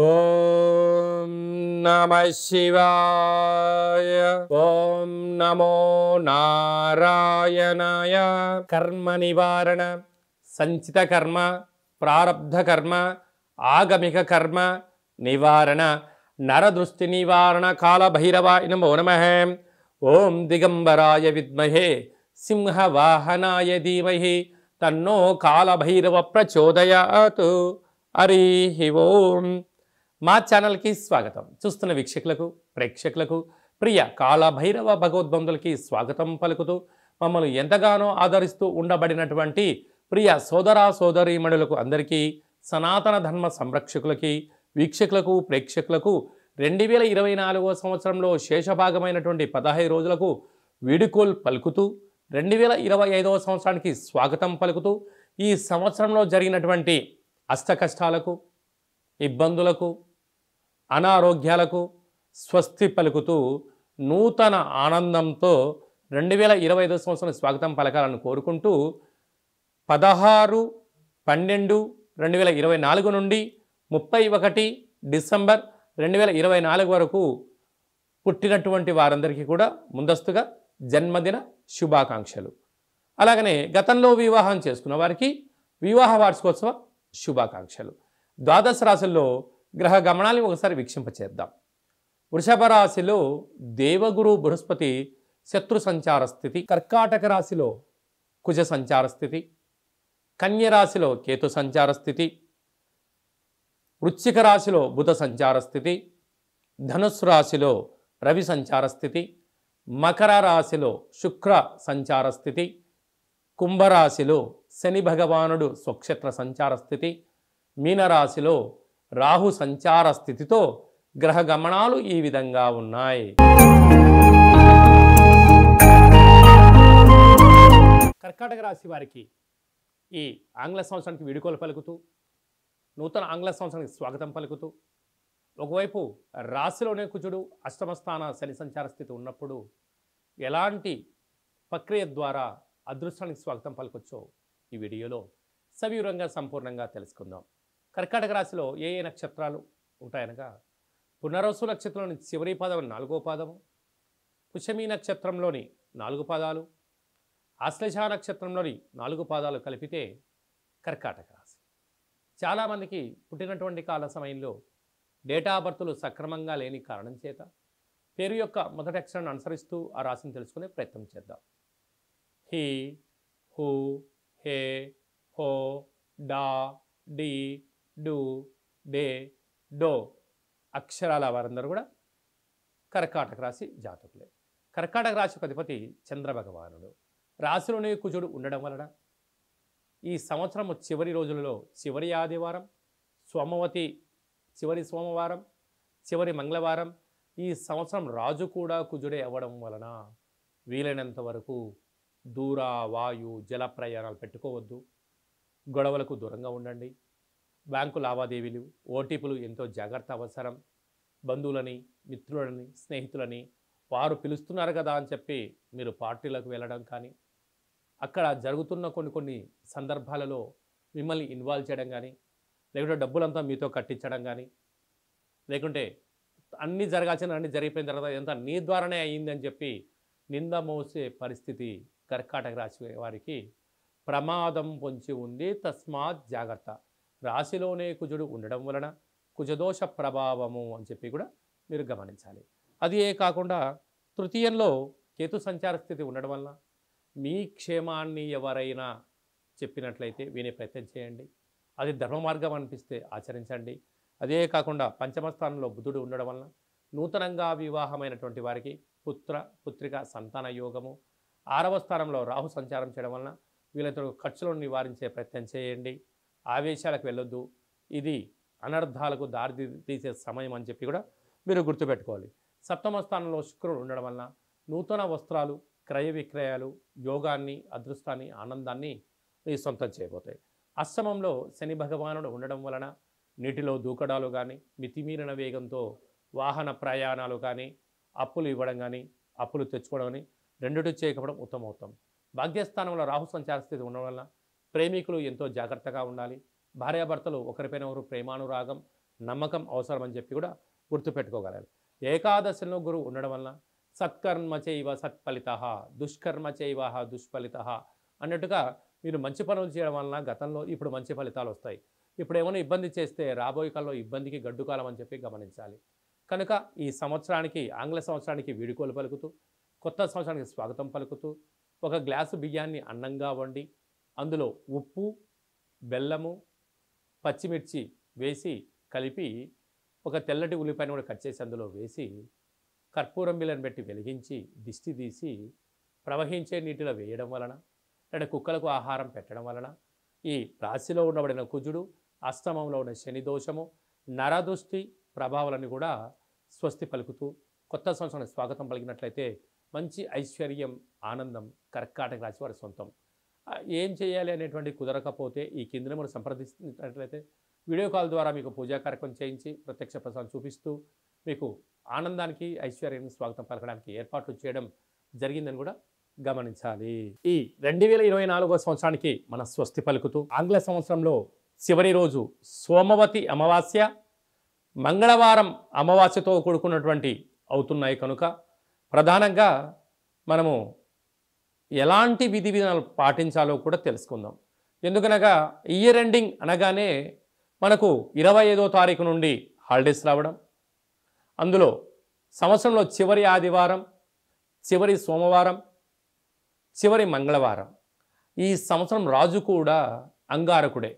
ఓం నమః శివాయ. ఓం నమో నారాయణాయ. కర్మ నివారణ, సంచిత కర్మ, ప్రారబ్ధ కర్మ, ఆగమిక కర్మ నివారణ, నరదృష్టి నివారణ కాళభైరవాయ నమో నమః. ఓం దిగంబరాయ విద్మహే సింహవాహనాయ ధీమహి తన్నో కాళభైరవ ప్రచోదయాత్. హరి ఓం. మా ఛానల్కి స్వాగతం. చూస్తున్న వీక్షకులకు, ప్రేక్షకులకు, ప్రియ కాళభైరవ భగవద్బంధులకి స్వాగతం పలుకుతూ మమ్మల్ని ఎంతగానో ఆదరిస్తూ ఉండబడినటువంటి ప్రియ సోదర సోదరీమణులకు అందరికీ, సనాతన ధర్మ సంరక్షకులకి, వీక్షకులకు, ప్రేక్షకులకు 2024వ సంవత్సరంలో శేషభాగమైనటువంటి 15 రోజులకు వీడుకోల్ పలుకుతూ 2025వ సంవత్సరానికి స్వాగతం పలుకుతూ ఈ సంవత్సరంలో జరిగినటువంటి అష్టకష్టాలకు, ఇబ్బందులకు, అనారోగ్యాలకు స్వస్తి పలుకుతూ నూతన ఆనందంతో 2025 సంవత్సరం స్వాగతం పలకాలని కోరుకుంటూ 16/12/2024 నుండి 31 డిసెంబర్ 2024 వరకు పుట్టినటువంటి వారందరికీ కూడా ముందస్తుగా జన్మదిన శుభాకాంక్షలు. అలాగనే గతంలో వివాహం చేసుకున్న వారికి వివాహ వార్షికోత్సవ శుభాకాంక్షలు. ద్వాదశ రాశుల్లో గ్రహ గమనాన్ని ఒకసారి వీక్షింపచేద్దాం. వృషభ రాశిలో దేవగురు బృహస్పతి శత్రు సంచార స్థితి, కర్కాటక రాశిలో కుజ సంచార స్థితి, కన్య రాశిలో కేతు సంచార స్థితి, వృశ్చిక రాశిలో బుధ సంచార స్థితి, ధనుస్సు రాశిలో రవి సంచార స్థితి, మకర రాశిలో శుక్ర సంచార స్థితి, కుంభరాశిలో శని భగవానుడు స్వక్షేత్ర సంచార స్థితి, మీనరాశిలో రాహు సంచార స్థితితో గ్రహ గమనాలు ఈ విధంగా ఉన్నాయి. కర్కాటక రాశి వారికి ఈ ఆంగ్ల సంవత్సరానికి వీడుకోలు పలుకుతూ, నూతన ఆంగ్ల సంవత్సరానికి స్వాగతం పలుకుతూ, ఒకవైపు రాశిలోనే కుజుడు అష్టమ స్థాన శని సంచార స్థితి ఉన్నప్పుడు ఎలాంటి ప్రక్రియ ద్వారా అదృష్టానికి స్వాగతం పలకొచ్చో ఈ వీడియోలో సవివరంగా సంపూర్ణంగా తెలుసుకుందాం. కర్కాటక రాశిలో ఏ ఏ నక్షత్రాలు ఉంటాయనగా, పునర్వసు నక్షత్రంలోని చివరి పాదం 4వ పాదము, పుష్యమి నక్షత్రంలోని 4 పాదాలు, ఆశ్లేష నక్షత్రంలోని 4 పాదాలు కలిపితే కర్కాటక రాశి. చాలామందికి పుట్టినటువంటి కాల సమయంలో డేటా బర్తులు సక్రమంగా లేని కారణం చేత పేరు యొక్క మొదటి అక్షరాన్ని అనుసరిస్తూ ఆ రాశిని తెలుసుకునే ప్రయత్నం చేద్దాం. హి, హు, హే, హో, డా, డి, డు, డే, డో అక్షరాల వారందరూ కూడా కర్కాటక రాశి జాతకులే. కర్కాటక రాశికి అధిపతి చంద్ర భగవానుడు. రాశిలోనే కుజుడు ఉండడం వలన ఈ సంవత్సరం చివరి రోజులలో చివరి ఆదివారం, సోమవతి చివరి సోమవారం, చివరి మంగళవారం, ఈ సంవత్సరం రాజు కూడా కుజుడే అవ్వడం వలన వీలైనంత వరకు దూర, వాయు, జల ప్రయాణాలు పెట్టుకోవద్దు. గొడవలకు దూరంగా ఉండండి. బ్యాంకు లావాదేవీలు, ఓటీపీలు ఎంతో జాగ్రత్త అవసరం. బంధువులని, మిత్రులని, స్నేహితులని వారు పిలుస్తున్నారు కదా అని చెప్పి మీరు పార్టీలకు వెళ్ళడం కానీ, అక్కడ జరుగుతున్న కొన్ని సందర్భాలలో మిమ్మల్ని ఇన్వాల్వ్ చేయడం కానీ, లేకుంటే డబ్బులంతా మీతో కట్టించడం కానీ, లేకుంటే అన్నీ అన్నీ జరిగిపోయిన తర్వాత ఎంత నీ ద్వారానే అయ్యిందని చెప్పి నింద మోసే పరిస్థితి కర్కాటక రాశి వారికి ప్రమాదం పొంచి ఉంది. తస్మాత్ జాగ్రత్త. రాశిలోనే కుజుడు ఉండడం వలన కుజదోష ప్రభావము అని చెప్పి కూడా మీరు గమనించాలి. అది కాకుండా తృతీయంలో కేతు సంచార స్థితి ఉండడం వలన మీ క్షేమాన్ని ఎవరైనా చెప్పినట్లయితే వినే ప్రయత్నం చేయండి. అది ధర్మ మార్గం అనిపిస్తే ఆచరించండి. అదే కాకుండా పంచమ స్థానంలో బుధుడు ఉండడం వలన నూతనంగా వివాహమైనటువంటి వారికి పుత్ర, పుత్రిక, సంతాన యోగము. 6వ స్థానంలో రాహు సంచారం చేయడం వలన వీళ్ళతో ఖర్చులను నివారించే ప్రయత్నం చేయండి. ఆవేశాలకు వెళ్ళొద్దు. ఇది అనర్థాలకు దారి తీసే సమయం అని చెప్పి కూడా మీరు గుర్తుపెట్టుకోవాలి. 7వ స్థానంలో శుక్రుడు ఉండడం వలన నూతన వస్త్రాలు, క్రయ విక్రయాలు, యోగాన్ని, అదృష్టాన్ని, ఆనందాన్ని మీ సొంతం చేయబోతాయి. అష్టమంలో శని భగవానుడు ఉండడం వలన నీటిలో దూకడాలు కానీ, మితిమీరిన వేగంతో వాహన ప్రయాణాలు కానీ, అప్పులు ఇవ్వడం కానీ, అప్పులు తెచ్చుకోవడం కానీ రెండుటి చేయకపోవడం ఉత్తమోత్తం. భాగ్యస్థానంలో రాహు సంచార స్థితి ఉండడం వలన ప్రేమికులు ఎంతో జాగ్రత్తగా ఉండాలి. భార్యాభర్తలు ఒకరిపైన ఒకరు ప్రేమానురాగం, నమ్మకం అవసరం అని చెప్పి కూడా గుర్తుపెట్టుకోగలగాలి. ఏకాదశిలో గురువు ఉండడం వలన సత్కర్మ చైవ సత్ఫలిత, దుష్కర్మ చైవ దుష్ఫలిత అన్నట్టుగా మీరు మంచి పనులు చేయడం వలన గతంలో ఇప్పుడు మంచి ఫలితాలు వస్తాయి. ఇప్పుడు ఏమైనా ఇబ్బంది చేస్తే రాబోయే కాలంలో ఇబ్బందికి గడ్డుకాలం అని చెప్పి గమనించాలి. కనుక ఈ సంవత్సరానికి ఆంగ్ల సంవత్సరానికి వీడుకోలు పలుకుతూ, కొత్త సంవత్సరానికి స్వాగతం పలుకుతూ, ఒక గ్లాసు బియ్యాన్ని అన్నంగా వండి అందులో ఉప్పు, బెల్లము, పచ్చిమిర్చి వేసి కలిపి ఒక తెల్లటి ఉల్లిపాయను కూడా కట్ చేసి అందులో వేసి కర్పూరం బిళ్ళను పెట్టి వెలిగించి దిష్టి తీసి ప్రవహించే నీటిలో వేయడం వలన, లేదా కుక్కలకు ఆహారం పెట్టడం వలన ఈ రాశిలో ఉండబడిన కుజుడు, అష్టమంలో ఉన్న శని దోషము, నరదృష్టి ప్రభావాలను కూడా స్వస్తి పలుకుతూ కొత్త సంవత్సరానికి స్వాగతం పలికినట్లయితే మంచి ఐశ్వర్యం, ఆనందం కర్కాటక రాశి వారి సొంతం. ఏం చేయాలి అనేటువంటి కుదరకపోతే ఈ కింద మనం సంప్రదిస్తున్నట్లయితే వీడియో కాల్ ద్వారా మీకు పూజా కార్యక్రమం చేయించి ప్రత్యక్ష ప్రసాదం చూపిస్తూ మీకు ఆనందానికి, ఐశ్వర్యానికి స్వాగతం పలకడానికి ఏర్పాట్లు చేయడం జరిగిందని కూడా గమనించాలి. ఈ 2024వ సంవత్సరానికి మన స్వస్తి పలుకుతూ ఆంగ్ల సంవత్సరంలో చివరి రోజు సోమవతి అమావాస్య, మంగళవారం అమావాస్యతో కూడుకున్నటువంటి అవుతున్నాయి కనుక ప్రధానంగా మనము ఎలాంటి విధి విధానాలు పాటించాలో కూడా తెలుసుకుందాం. ఎందుకనగా ఇయర్ ఎండింగ్ అనగానే మనకు 25వ తారీఖు నుండి హాలిడేస్ రావడం, అందులో సంవత్సరంలో చివరి ఆదివారం, చివరి సోమవారం, చివరి మంగళవారం. ఈ సంవత్సరం రాజు కూడా అంగారకుడే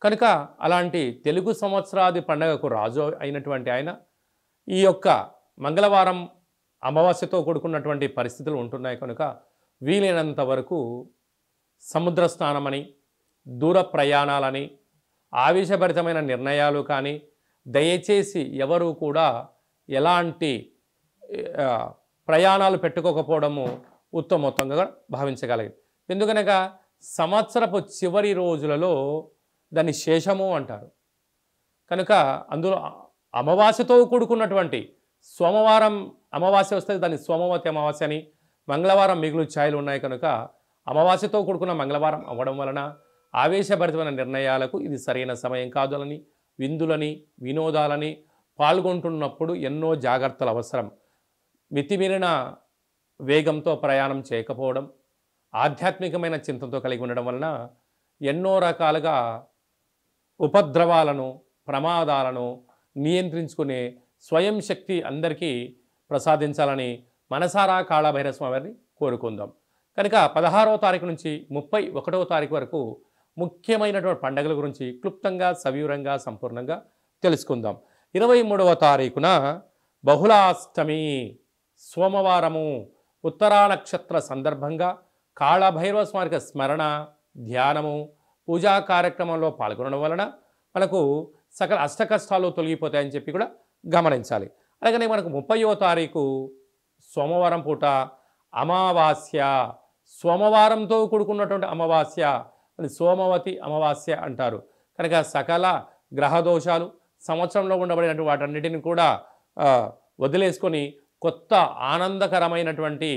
కనుక అలాంటి తెలుగు సంవత్సరాది పండగకు రాజు అయినటువంటి ఆయన ఈ యొక్క మంగళవారం అమావాస్యతో కూడుకున్నటువంటి పరిస్థితులు ఉంటున్నాయి కనుక వీలైనంత వరకు సముద్ర స్నానమని, దూర ప్రయాణాలని, ఆవేశభరితమైన నిర్ణయాలు కానీ దయచేసి ఎవరు కూడా ఎలాంటి ప్రయాణాలు పెట్టుకోకపోవడము ఉత్తమోత్తంగా భావించగలిగింది. ఎందుకనగా సంవత్సరపు చివరి రోజులలో దాన్ని శేషము అంటారు కనుక అందులో అమావాస్యతో కూడుకున్నటువంటి సోమవారం అమావాస్య వస్తే దాన్ని సోమవతి అమావాస్య అని, మంగళవారం మిగులు ఛాయలు ఉన్నాయి కనుక అమావాస్యతో కూడుకున్న మంగళవారం అవ్వడం వలన ఆవేశభరితమైన నిర్ణయాలకు ఇది సరైన సమయం కాదులని, విందులని, వినోదాలని పాల్గొంటున్నప్పుడు ఎన్నో జాగ్రత్తలు అవసరం. మితిమీరిన వేగంతో ప్రయాణం చేయకపోవడం, ఆధ్యాత్మికమైన చింతనతో కలిగి ఉండడం వలన ఎన్నో రకాలుగా ఉపద్రవాలను, ప్రమాదాలను నియంత్రించుకునే స్వయం శక్తి అందరికీ ప్రసాదించాలని మనసారా కాళభైరవ స్వామి వారిని కోరుకుందాం. కనుక 16వ తారీఖు నుంచి 31వ తారీఖు వరకు ముఖ్యమైనటువంటి పండుగల గురించి క్లుప్తంగా, సవివరంగా, సంపూర్ణంగా తెలుసుకుందాం. 23వ తారీఖున బహుళాష్టమి సోమవారము ఉత్తరా నక్షత్ర సందర్భంగా కాళభైరవ స్వామికి స్మరణ, ధ్యానము, పూజా కార్యక్రమంలో పాల్గొనడం వలన మనకు సకల అష్టకష్టాలు తొలగిపోతాయని చెప్పి కూడా గమనించాలి. అలాగనే మనకు 30వ తారీఖు సోమవారం పూట అమావాస్య, సోమవారంతో కూడుకున్నటువంటి అమావాస్య అని సోమవతి అమావాస్య అంటారు కనుక సకల గ్రహదోషాలు సంవత్సరంలో ఉండబడినటువంటి వాటన్నిటిని కూడా వదిలేసుకొని కొత్త ఆనందకరమైనటువంటి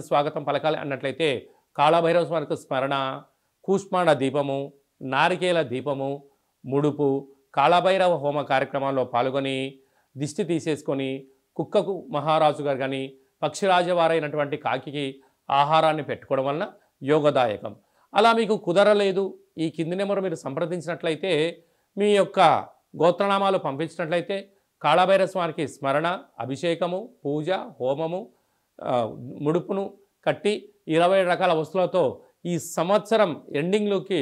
స్వాగతం పలకాలి అన్నట్లయితే కాళభైరవ స్వామికి స్మరణ, కూష్మాండ దీపము, నారికేల దీపము, ముడుపు, కాళభైరవ హోమ కార్యక్రమాల్లో పాల్గొని దిష్టి తీసేసుకొని కుక్కకు మహారాజు గారు కానీ పక్షిరాజవారైనటువంటి కాకికి ఆహారాన్ని పెట్టుకోవడం వలన యోగదాయకం. అలా మీకు కుదరలేదు, ఈ కింది నెంబర్ మీరు సంప్రదించినట్లయితే మీ యొక్క గోత్రనామాలు పంపించినట్లయితే కాళభైరవ స్వామికి స్మరణ, అభిషేకము, పూజ, హోమము, ముడుపును కట్టి 20 రకాల వస్తువులతో ఈ సంవత్సరం ఎండింగ్లోకి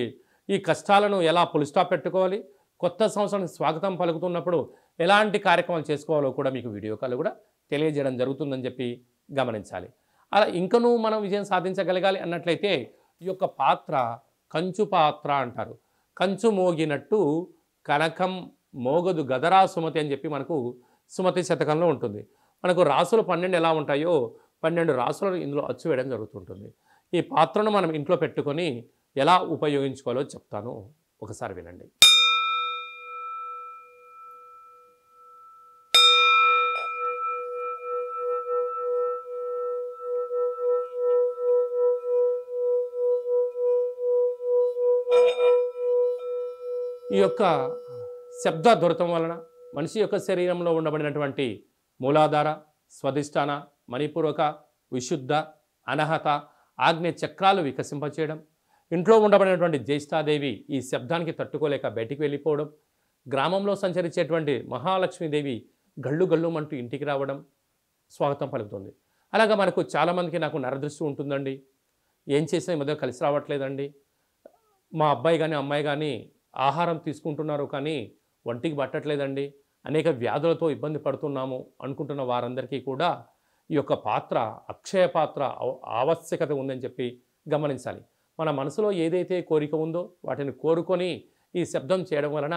ఈ కష్టాలను ఎలా పులిస్టాప్ పెట్టుకోవాలి, కొత్త సంవత్సరానికి స్వాగతం పలుకుతున్నప్పుడు ఎలాంటి కార్యక్రమాలు చేసుకోవాలో కూడా మీకు వీడియో కాల్ కూడా తెలియజేయడం జరుగుతుందని చెప్పి గమనించాలి. అలా ఇంకనూ మనం విజయం సాధించగలగాలి అన్నట్లయితే ఈ యొక్క పాత్ర కంచు పాత్ర అంటారు. కంచు మోగినట్టు కనకం మోగదు గదరా సుమతి అని చెప్పి మనకు సుమతి శతకంలో ఉంటుంది. మనకు రాసులు 12 ఎలా ఉంటాయో 12 రాసులను ఇందులో అచ్చు వేయడం జరుగుతుంటుంది. ఈ పాత్రను మనం ఇంట్లో పెట్టుకొని ఎలా ఉపయోగించుకోవాలో చెప్తాను, ఒకసారి వినండి. ఈ యొక్క శబ్ద దొరకడం వలన మనిషి యొక్క శరీరంలో ఉండబడినటువంటి మూలాధార, స్వధిష్టాన, మణిపూరక, విశుద్ధ, అనహత, ఆగ్నేయ చక్రాలు వికసింపచేయడం, ఇంట్లో ఉండబడినటువంటి జ్యేష్ఠాదేవి ఈ శబ్దానికి తట్టుకోలేక బయటికి వెళ్ళిపోవడం, గ్రామంలో సంచరించేటువంటి మహాలక్ష్మీదేవి గళ్ళు గళ్ళుమంటూ ఇంటికి రావడం స్వాగతం పలుకుతుంది. అలాగా మనకు చాలామందికి నాకు నరదృష్టి ఉంటుందండి, ఏం చేసినా ఈ మధ్య కలిసి రావట్లేదండి, మా అబ్బాయి కానీ అమ్మాయి కానీ ఆహారం తీసుకుంటున్నారు కానీ ఒంటికి పట్టట్లేదండి, అనేక వ్యాధులతో ఇబ్బంది పడుతున్నాము అనుకుంటున్న వారందరికీ కూడా ఈ యొక్క పాత్ర, అక్షయ పాత్ర ఆవశ్యకత ఉందని చెప్పి గమనించాలి. మన మనసులో ఏదైతే కోరిక ఉందో వాటిని కోరుకొని ఈ శబ్దం చేయడం వలన,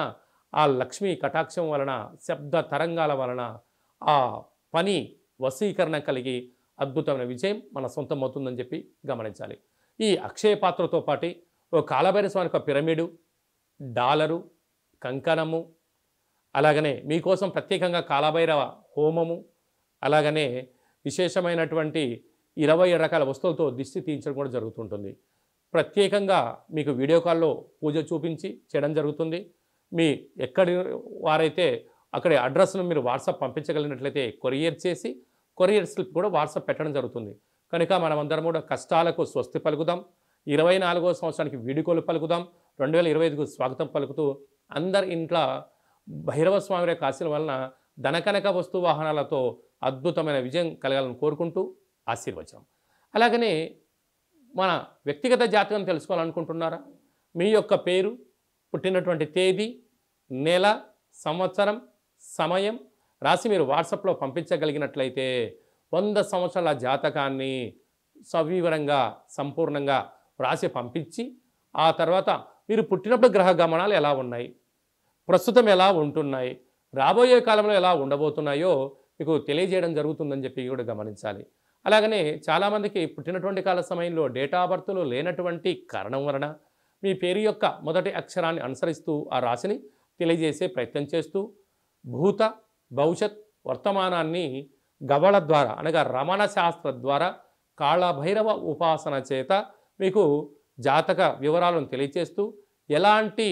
ఆ లక్ష్మీ కటాక్షం వలన, శబ్ద తరంగాల వలన ఆ పని వశీకరణ కలిగి అద్భుతమైన విజయం మన సొంతం అవుతుందని చెప్పి గమనించాలి. ఈ అక్షయ పాత్రతో పాటు ఓ కాలభైరవ స్వామి యొక్క పిరమిడు, డాలరు, కంకణము, అలాగనే మీకోసం ప్రత్యేకంగా కాలభైరవ హోమము, అలాగనే విశేషమైనటువంటి 20 రకాల వస్తువులతో దిష్టి తీయించడం కూడా జరుగుతుంటుంది. ప్రత్యేకంగా మీకు వీడియో కాల్లో పూజ చూపించి చేయడం జరుగుతుంది. మీ ఎక్కడి వారైతే అక్కడి అడ్రస్ను మీరు వాట్సాప్ పంపించగలిగినట్లయితే కొరియర్ చేసి కొరియర్ స్లిప్ కూడా వాట్సాప్ పెట్టడం జరుగుతుంది. కనుక మనమందరం కూడా కష్టాలకు స్వస్తి పలుకుదాం, 24వ సంవత్సరానికి వీడుకోలు పలుకుదాం, 2025కు స్వాగతం పలుకుతూ అందరి ఇంట్లో భైరవ స్వామి యొక్క ఆశీల వలన ధనకనక వస్తు వాహనాలతో అద్భుతమైన విజయం కలగాలని కోరుకుంటూ ఆశీర్వచనం. అలాగనే మన వ్యక్తిగత జాతకం తెలుసుకోవాలనుకుంటున్నారా? మీ యొక్క పేరు, పుట్టినటువంటి తేదీ, నెల, సంవత్సరం, సమయం రాసి మీరు వాట్సాప్లో పంపించగలిగినట్లయితే 100 సంవత్సరాల జాతకాన్ని సవివరంగా సంపూర్ణంగా రాసి పంపించి, ఆ తర్వాత మీరు పుట్టినప్పుడు గ్రహ గమనాలు ఎలా ఉన్నాయి, ప్రస్తుతం ఎలా ఉంటున్నాయి, రాబోయే కాలంలో ఎలా ఉండబోతున్నాయో మీకు తెలియజేయడం జరుగుతుందని చెప్పి కూడా గమనించాలి. అలాగనే చాలామందికి పుట్టినటువంటి కాల సమయంలో డేటా ఆఫ్ బర్త్లు లేనటువంటి కారణం వలన మీ పేరు యొక్క మొదటి అక్షరాన్ని అనుసరిస్తూ ఆ రాశిని తెలియజేసే ప్రయత్నం చేస్తూ భూత, భవిష్యత్, వర్తమానాన్ని గవళ ద్వారా అనగా రమణ శాస్త్ర ద్వారా కాళభైరవ ఉపాసన చేత మీకు జాతక వివరాలను తెలియజేస్తూ ఎలాంటి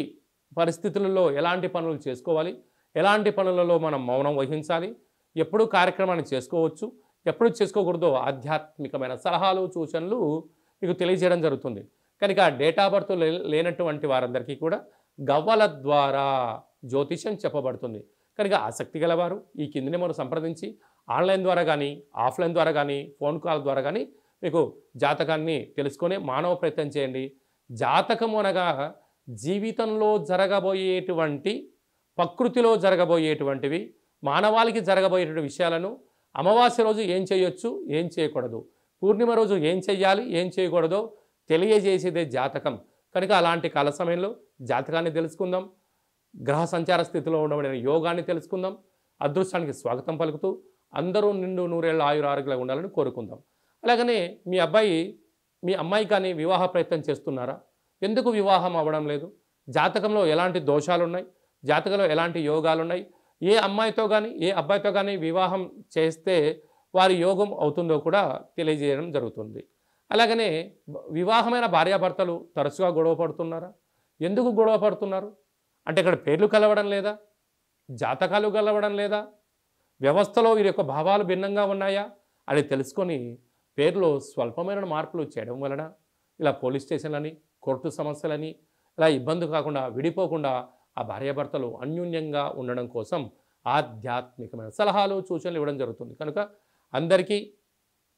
పరిస్థితులలో ఎలాంటి పనులు చేసుకోవాలి, ఎలాంటి పనులలో మనం మౌనం వహించాలి, ఎప్పుడు కార్యక్రమాన్ని చేసుకోవచ్చు, ఎప్పుడు చేసుకోకూడదో ఆధ్యాత్మికమైన సలహాలు, సూచనలు మీకు తెలియజేయడం జరుగుతుంది. కనుక డేటా ఆఫ్ బర్త్ లేనటువంటి వారందరికీ కూడా గవ్వల ద్వారా జ్యోతిషం చెప్పబడుతుంది. కనుక ఆసక్తి గలవారు ఈ కింది నెంబర్ను సంప్రదించి ఆన్లైన్ ద్వారా కానీ, ఆఫ్లైన్ ద్వారా కానీ, ఫోన్ కాల్ ద్వారా కానీ మీకు జాతకాన్ని తెలుసుకొని మానవ ప్రయత్నం చేయండి. జాతకం అనగా జీవితంలో జరగబోయేటువంటి, ప్రకృతిలో జరగబోయేటువంటివి, మానవాళికి జరగబోయేటువంటి విషయాలను అమావాస్య రోజు ఏం చేయొచ్చు, ఏం చేయకూడదు, పూర్ణిమ రోజు ఏం చెయ్యాలి, ఏం చేయకూడదో తెలియజేసేదే జాతకం. కనుక అలాంటి కాల సమయంలో జాతకాన్ని తెలుసుకుందాం, గ్రహ సంచార స్థితిలో ఉండబడిన యోగాన్ని తెలుసుకుందాం. అదృష్టానికి స్వాగతం పలుకుతూ అందరూ నిండు నూరేళ్ళ ఆయుర ఆరోగ్యంగా ఉండాలని కోరుకుందాం. అలాగనే మీ అబ్బాయి, మీ అమ్మాయి కానీ వివాహ ప్రయత్నం చేస్తున్నారా? ఎందుకు వివాహం అవ్వడం లేదు? జాతకంలో ఎలాంటి దోషాలు ఉన్నాయి, జాతకంలో ఎలాంటి యోగాలు ఉన్నాయి, ఏ అమ్మాయితో కానీ ఏ అబ్బాయితో కానీ వివాహం చేస్తే వారి యోగం అవుతుందో కూడా తెలియజేయడం జరుగుతుంది. అలాగనే వివాహమైన భార్యాభర్తలు తరచుగా గొడవ పడుతున్నారా? ఎందుకు గొడవ పడుతున్నారు అంటే ఇక్కడ పేర్లు కలవడం లేదా, జాతకాలు కలవడం లేదా, వ్యవస్థలో వీరి యొక్క భావాలు భిన్నంగా ఉన్నాయా అని తెలుసుకొని పేర్లో స్వల్పమైన మార్పులు చేయడం వలన ఇలా పోలీస్ స్టేషన్లని, కోర్టు సమస్యలని ఇలా ఇబ్బంది కాకుండా, విడిపోకుండా ఆ భార్యాభర్తలు అన్యోన్యంగా ఉండడం కోసం ఆధ్యాత్మికమైన సలహాలు, సూచనలు ఇవ్వడం జరుగుతుంది. కనుక అందరికీ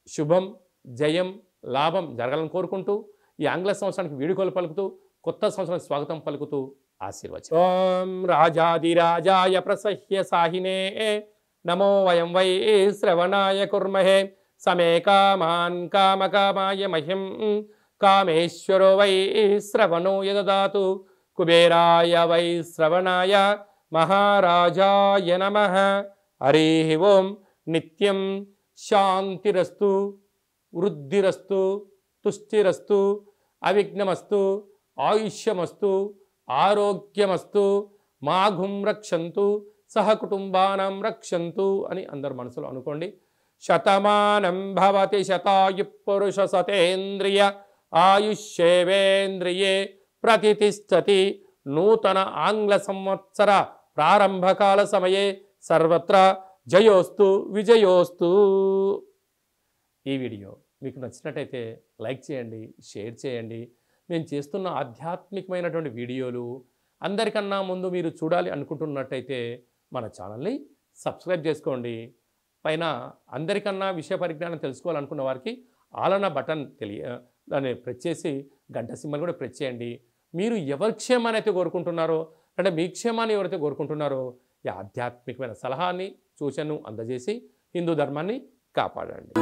శుభం, జయం, లాభం జరగాలని కోరుకుంటూ ఈ ఆంగ్ల సంవత్సరానికి వీడుకోలు పలుకుతూ కొత్త సంవత్సరానికి స్వాగతం పలుకుతూ ఆశీర్వచనం. ఓం రాజాదిరాజాయ ప్రసహ్య సాహినే నమో వయం వై శ్రవణాయ కుర్మహే సమే కామాన్ కామకామాయ మహ్యం కామేశ్వరో వై శ్రవణో యదదాతు కుబేరాయ వై శ్రవణాయ మహారాజాయ నమః. హరి ఓం. నిత్యం శాంతిరస్తు, వృద్ధిరస్తు, తుష్టిరస్తు, అవిఘ్నమస్తు, ఆయుష్యమస్తు, ఆరోగ్యమస్తు, మాఘుం రక్షంతు, సహకుటుంబానం రక్షంతు అని అందరు మనసులో అనుకోండి. శతమానం భవతి శతాయు పురుష సతేంద్రియ ఆయుష్యేవేంద్రియే ప్రతిష్టతి. నూతన ఆంగ్ల సంవత్సర ప్రారంభకాల సమయే సర్వత్రా జయోస్తు విజయోస్తు. ఈ వీడియో మీకు నచ్చినట్టయితే లైక్ చేయండి, షేర్ చేయండి. నేను చేస్తున్న ఆధ్యాత్మికమైనటువంటి వీడియోలు అందరికన్నా ముందు మీరు చూడాలి అనుకుంటున్నట్టయితే మన ఛానల్ని సబ్స్క్రైబ్ చేసుకోండి. పైన అందరికన్నా విషయ పరిజ్ఞానం తెలుసుకోవాలనుకున్న వారికి ఆలన బటన్ దాన్ని ప్రెస్ చేసి గంట సింబల్ కూడా ప్రెస్ చేయండి. మీరు ఎవరి క్షేమాన్ని అయితే కోరుకుంటున్నారో, అంటే మీ క్షేమాన్ని ఎవరైతే కోరుకుంటున్నారో ఈ ఆధ్యాత్మికమైన సలహాని సూచనను అందజేసి హిందూ ధర్మాన్ని కాపాడండి.